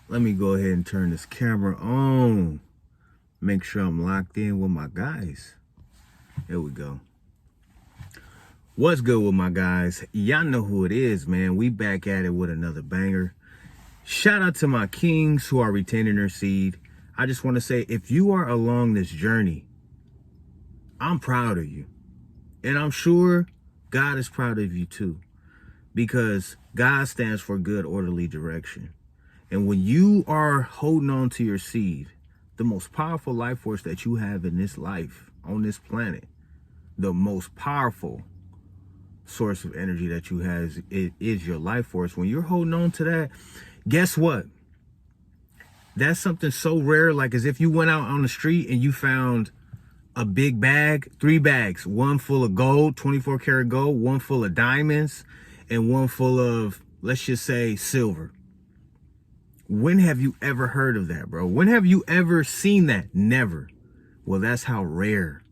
Let me go ahead and turn this camera on. Make sure I'm locked in with my guys. There we go. What's good with my guys? Y'all know who it is, man. We back at it with another banger. Shout out to my kings who are retaining their seed. I just want to say, if you are along this journey, I'm proud of you. And I'm sure God is proud of you too. Because God stands for good, orderly direction. And when you are holding on to your seed, the most powerful life force that you have in this life, on this planet, the most powerful source of energy that you have is your life force. When you're holding on to that, guess what? That's something so rare, like as if you went out on the street and you found a big bag, 3 bags, one full of gold, 24 karat gold, one full of diamonds, and one full of, let's just say, silver. When have you ever heard of that, bro? When have you ever seen that? Never. Well, that's how rare.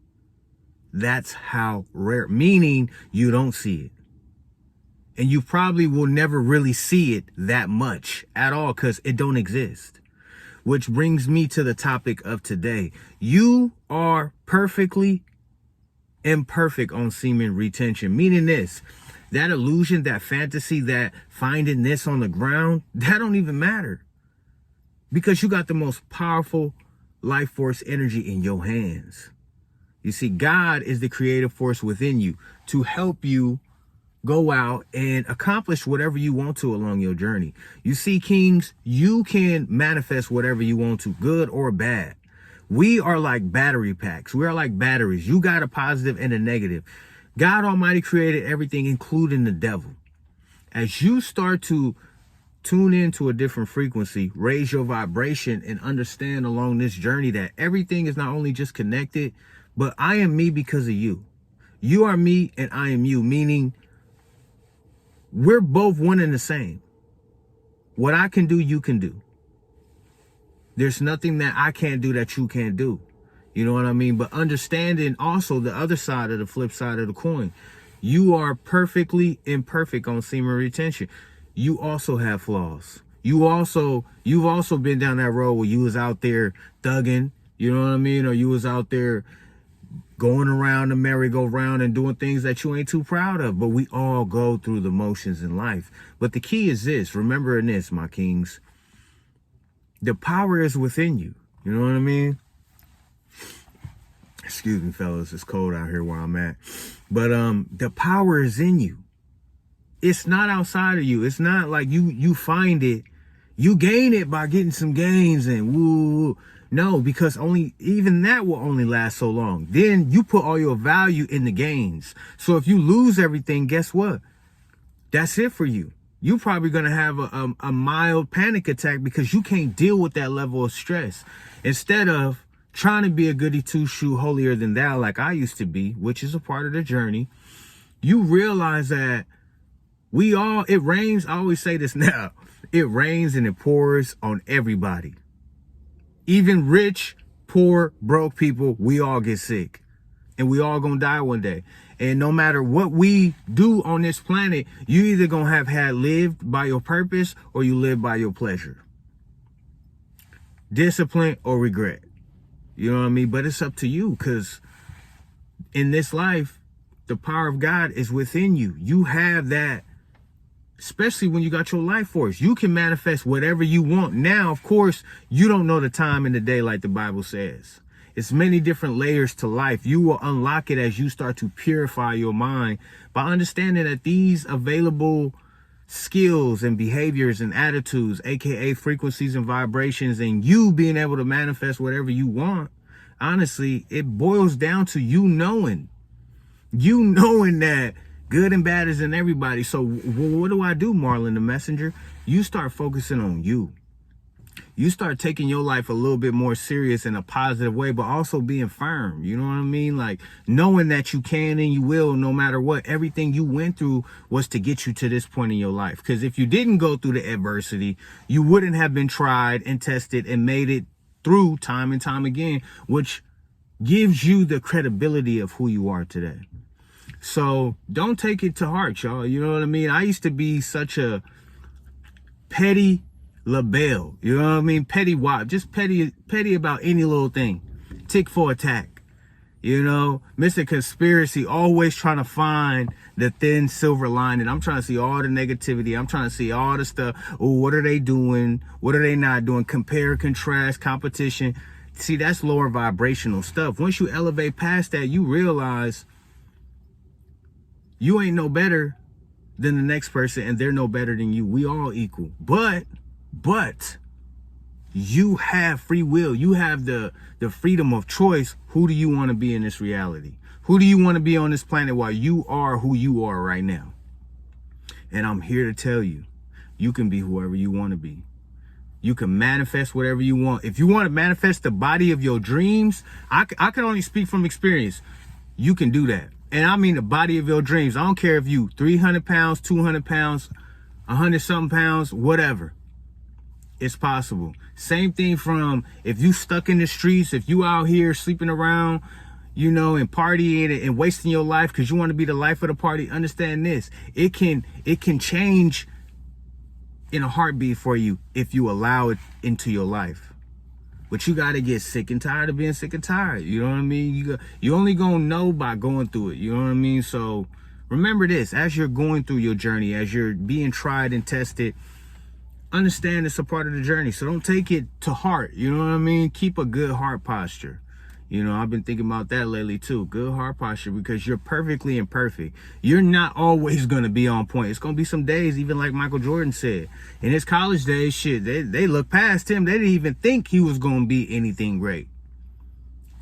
That's how rare, meaning you don't see it. And you probably will never really see it that much at all because it don't exist. Which brings me to the topic of today. You are perfectly imperfect on semen retention, meaning this. That illusion, that fantasy, that finding this on the ground, that don't even matter. Because you got the most powerful life force energy in your hands. You see, God is the creative force within you to help you go out and accomplish whatever you want to along your journey. You see, kings, you can manifest whatever you want to, good or bad. We are like battery packs. We are like batteries. You got a positive and a negative. God Almighty created everything, including the devil. As you start to tune into a different frequency, raise your vibration, and understand along this journey that everything is not only just connected, but I am me because of you. You are me and I am you, meaning we're both one and the same. What I can do, you can do. There's nothing that I can't do that you can't do. You know what I mean? But understanding also the other side of the flip side of the coin. You are perfectly imperfect on semen retention. You also have flaws. You've also been down that road where you was out there thugging, you know what I mean? Or you was out there going around the merry-go-round and doing things that you ain't too proud of. But we all go through the motions in life. But the key is this, remembering this, my kings. The power is within you. You know what I mean? Excuse me, fellas. It's cold out here where I'm at. But the power is in you. It's not outside of you. It's not like you find it. You gain it by getting some gains and woo. No, because even that will only last so long. Then you put all your value in the gains. So if you lose everything, guess what? That's it for you. You're probably going to have a mild panic attack because you can't deal with that level of stress. Instead of trying to be a goody two-shoe holier than thou like I used to be, which is a part of the journey, you realize that it rains. I always say this now. It rains and it pours on everybody. Even rich, poor, broke people, we all get sick. And we all gonna die one day. And no matter what we do on this planet, you either gonna have had lived by your purpose or you live by your pleasure. Discipline or regret. You know what I mean? But it's up to you, because in this life, the power of God is within you. You have that. Especially when you got your life force, you can manifest whatever you want. Now, of course, you don't know the time in the day like the Bible says. It's many different layers to life. You will unlock it as you start to purify your mind by understanding that these available skills and behaviors and attitudes, aka frequencies and vibrations, and you being able to manifest whatever you want, honestly, it boils down to you knowing that good and bad is in everybody. So what do I do, Marlon the Messenger? You start focusing on you. You start taking your life a little bit more serious in a positive way, but also being firm. You know what I mean? Like knowing that you can and you will, no matter what. Everything you went through was to get you to this point in your life. Because if you didn't go through the adversity, you wouldn't have been tried and tested and made it through time and time again, which gives you the credibility of who you are today. So don't take it to heart, y'all. You know what I mean? I used to be such a petty, LaBelle, you know what I mean? Petty wop, just petty about any little thing. Tick for attack. You know, Mr. Conspiracy, always trying to find the thin silver lining. I'm trying to see all the negativity. I'm trying to see all the stuff. Oh, what are they doing? What are they not doing? Compare, contrast, competition. See, that's lower vibrational stuff. Once you elevate past that, you realize you ain't no better than the next person and they're no better than you. We all equal. But you have free will. You have the freedom of choice. Who do you want to be in this reality? Who do you want to be on this planet while you are who you are right now? And I'm here to tell you, you can be whoever you want to be. You can manifest whatever you want. If you want to manifest the body of your dreams, I can only speak from experience. You can do that. And I mean the body of your dreams. I don't care if you 300 pounds, 200 pounds, 100 something pounds, whatever. It's possible. Same thing from if you stuck in the streets, if you out here sleeping around, you know, and partying and wasting your life because you want to be the life of the party. Understand this. It can change in a heartbeat for you if you allow it into your life. But you got to get sick and tired of being sick and tired. You know what I mean? You only going to know by going through it. You know what I mean? So remember this, as you're going through your journey, as you're being tried and tested, understand it's a part of the journey. So don't take it to heart. You know what I mean? Keep a good heart posture. You know, I've been thinking about that lately too. Good heart posture, because you're perfectly imperfect. You're not always going to be on point. It's going to be some days, even like Michael Jordan said. In his college days, shit, they looked past him. They didn't even think he was going to be anything great.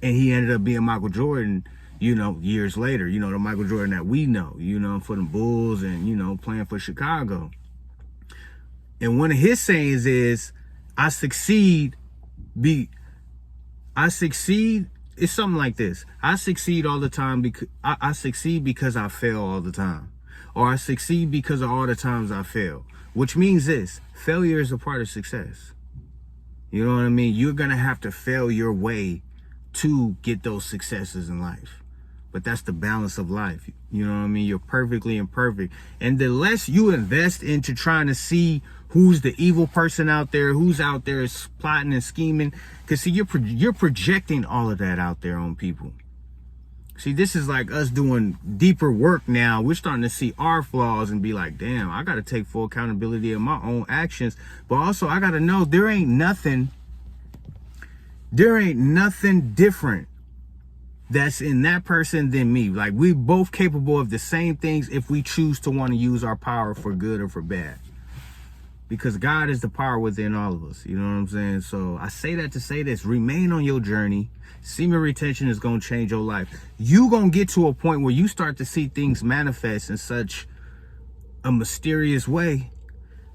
And he ended up being Michael Jordan, you know, years later. You know, the Michael Jordan that we know, you know, for the Bulls and, you know, playing for Chicago. And one of his sayings is, I succeed, it's something like this. I succeed all the time because I succeed because I fail all the time. Or I succeed because of all the times I fail. Which means this, failure is a part of success. You know what I mean? You're going to have to fail your way to get those successes in life. But that's the balance of life. You know what I mean? You're perfectly imperfect. And the less you invest into trying to see who's the evil person out there, who's out there is plotting and scheming, because see, you're projecting all of that out there on people. See, this is like us doing deeper work now. We're starting to see our flaws and be like, damn, I got to take full accountability of my own actions. But also, I got to know there ain't nothing different that's in that person than me. Like, we both capable of the same things if we choose to want to use our power for good or for bad. Because God is the power within all of us. You know what I'm saying? So I say that to say this. Remain on your journey. Semen retention is going to change your life. You going to get to a point where you start to see things manifest in such a mysterious way.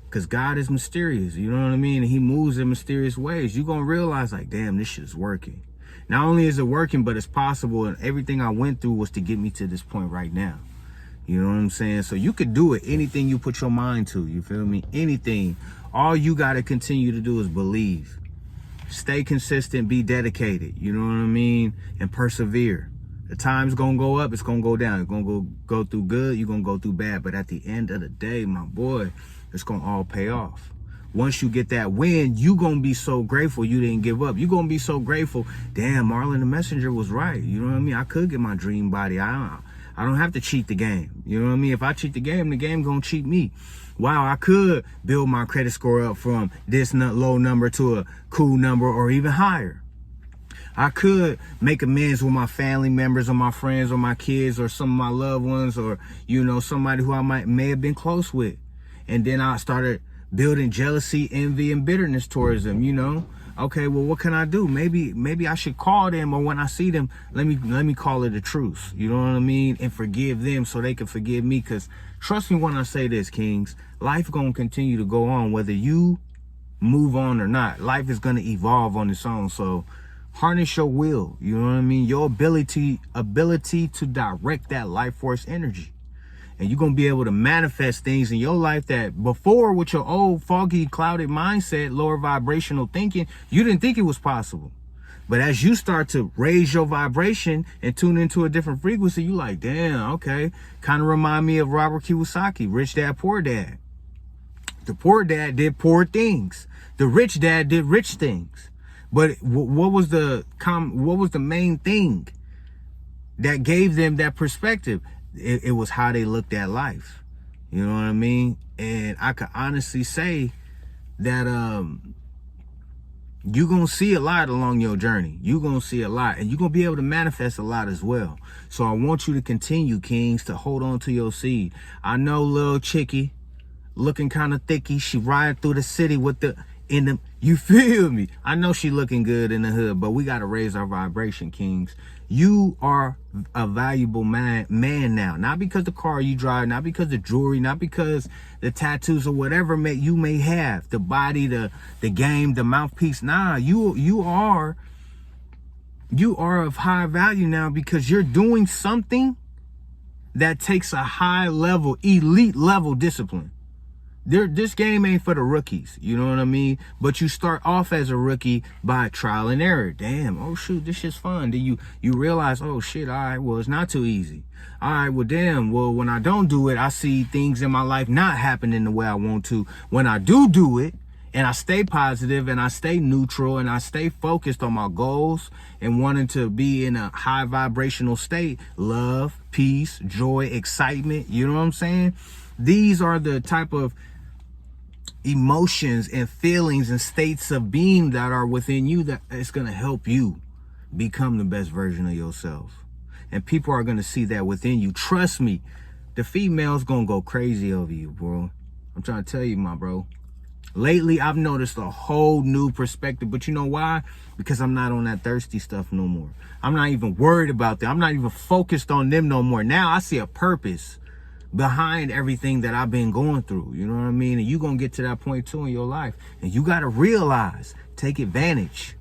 Because God is mysterious. You know what I mean? And he moves in mysterious ways. You're going to realize, like, damn, this shit is working. Not only is it working, but it's possible. And everything I went through was to get me to this point right now. You know what I'm saying? So you could do it. Anything you put your mind to. You feel me? Anything. All you got to continue to do is believe. Stay consistent. Be dedicated. You know what I mean? And persevere. The time's going to go up. It's going to go down. It's going to go through good. You're going to go through bad. But at the end of the day, my boy, it's going to all pay off. Once you get that win, you going to be so grateful you didn't give up. You're going to be so grateful. Damn, Marlon the Messenger was right. You know what I mean? I could get my dream body. I don't have to cheat the game. You know what I mean? If I cheat the game gonna cheat me. Wow, I could build my credit score up from this low number to a cool number or even higher. I could make amends with my family members or my friends or my kids or some of my loved ones or, you know, somebody who I may have been close with. And then I started building jealousy, envy, and bitterness towards them, you know? Okay, well, what can I do? Maybe I should call them, or when I see them, let me call it a truce. You know what I mean? And forgive them so they can forgive me. Because trust me when I say this, Kings, life gonna continue to go on whether you move on or not. Life is gonna evolve on its own. So harness your will. You know what I mean? Your ability to direct that life force energy. And you're going to be able to manifest things in your life that before, with your old foggy, clouded mindset, lower vibrational thinking, you didn't think it was possible. But as you start to raise your vibration and tune into a different frequency, you like, damn, okay. Kind of remind me of Robert Kiyosaki, Rich Dad, Poor Dad. The poor dad did poor things. The rich dad did rich things. But what was the main thing that gave them that perspective? It was how they looked at life. You know what I mean? And I could honestly say that you're going to see a lot along your journey. You're going to see a lot. And you're going to be able to manifest a lot as well. So I want you to continue, kings, to hold on to your seed. I know little chickie, looking kind of thicky. She riding through the city with you feel me? I know she looking good in the hood, but we got to raise our vibration, kings. You are a valuable man now. Not because the car you drive, not because the jewelry, not because the tattoos or whatever you may have, the body, the game, the mouthpiece. Nah, you are of high value now because you're doing something that takes a high level, elite level discipline. This game ain't for the rookies, you know what I mean? But you start off as a rookie by trial and error. Damn, oh shoot, this shit's fun. Then you realize, oh shit, all right, well, it's not too easy. All right, well, damn, well, when I don't do it, I see things in my life not happening the way I want to. When I do it, and I stay positive, and I stay neutral, and I stay focused on my goals and wanting to be in a high vibrational state, love, peace, joy, excitement, you know what I'm saying? These are the type of emotions and feelings and states of being that are within you that it's going to help you become the best version of yourself. And people are going to see that within you. Trust me, the female's going to go crazy over you, bro. I'm trying to tell you, my bro. Lately, I've noticed a whole new perspective. But you know why? Because I'm not on that thirsty stuff no more. I'm not even worried about that. I'm not even focused on them no more. Now I see a purpose behind everything that I've been going through. You know what I mean? And you're going to get to that point too in your life. And you got to realize, take advantage.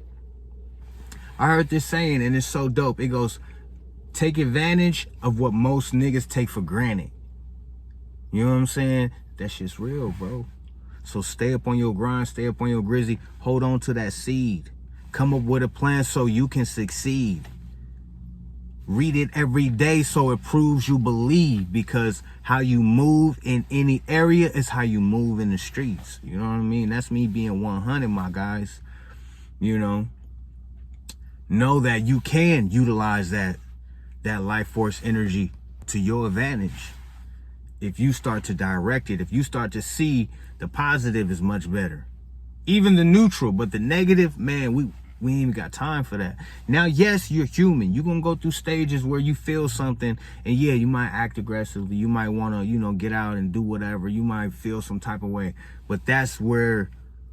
I heard this saying and it's so dope. It goes, take advantage of what most niggas take for granted. You know what I'm saying? That shit's real, bro. So stay up on your grind, stay up on your grizzy, hold on to that seed. Come up with a plan so you can succeed. Read it every day so it proves you believe, because how you move in any area is how you move in the streets. You know what I mean? That's me being 100, my guys. You know that you can utilize that life force energy to your advantage. If you start to direct it, if you start to see the positive is much better. Even the neutral, but the negative, man, we ain't even got time for that. Now, yes, you're human. You're going to go through stages where you feel something, and yeah, you might act aggressively. You might want to, get out and do whatever. You might feel some type of way, but that's where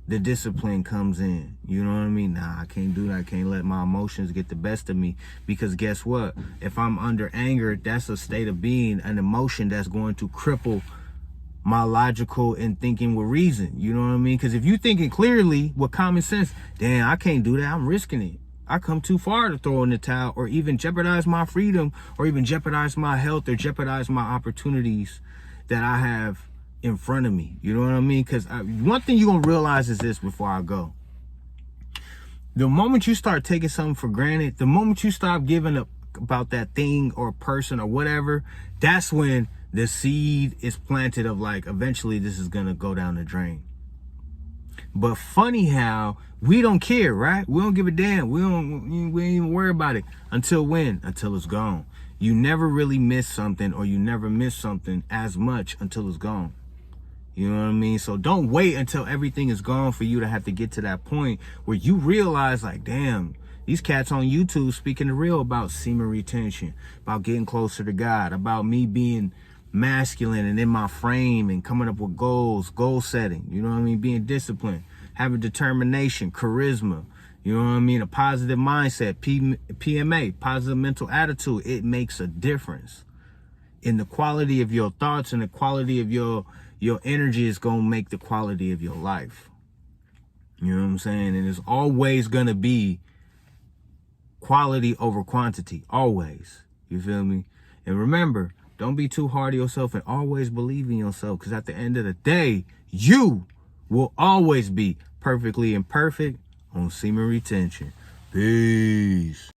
the discipline comes in. You know what I mean? Nah, I can't do that. I can't let my emotions get the best of me, because guess what? If I'm under anger, that's a state of being, an emotion that's going to cripple my logical and thinking with reason. You know what I mean? Because if you're thinking clearly with common sense, damn, I can't do that. I'm risking it. I come too far to throw in the towel or even jeopardize my freedom or even jeopardize my health or jeopardize my opportunities that I have in front of me. You know what I mean? Because one thing you're going to realize is this before I go. The moment you start taking something for granted, the moment you stop giving up about that thing or person or whatever, that's when the seed is planted of like, eventually this is going to go down the drain. But funny how we don't care, right? We don't give a damn. We ain't even worry about it. Until when? Until it's gone. You never really miss something, or you never miss something as much until it's gone. You know what I mean? So don't wait until everything is gone for you to have to get to that point where you realize like, damn, these cats on YouTube speaking the real about semen retention, about getting closer to God, about me being masculine and in my frame and coming up with goals, goal setting, you know what I mean? Being disciplined, having determination, charisma, you know what I mean? A positive mindset, PMA, positive mental attitude. It makes a difference in the quality of your thoughts, and the quality of your energy is going to make the quality of your life. You know what I'm saying? And it's always going to be quality over quantity, always. You feel me? And remember, don't be too hard on yourself, and always believe in yourself, because at the end of the day, you will always be perfectly imperfect on semen retention. Peace.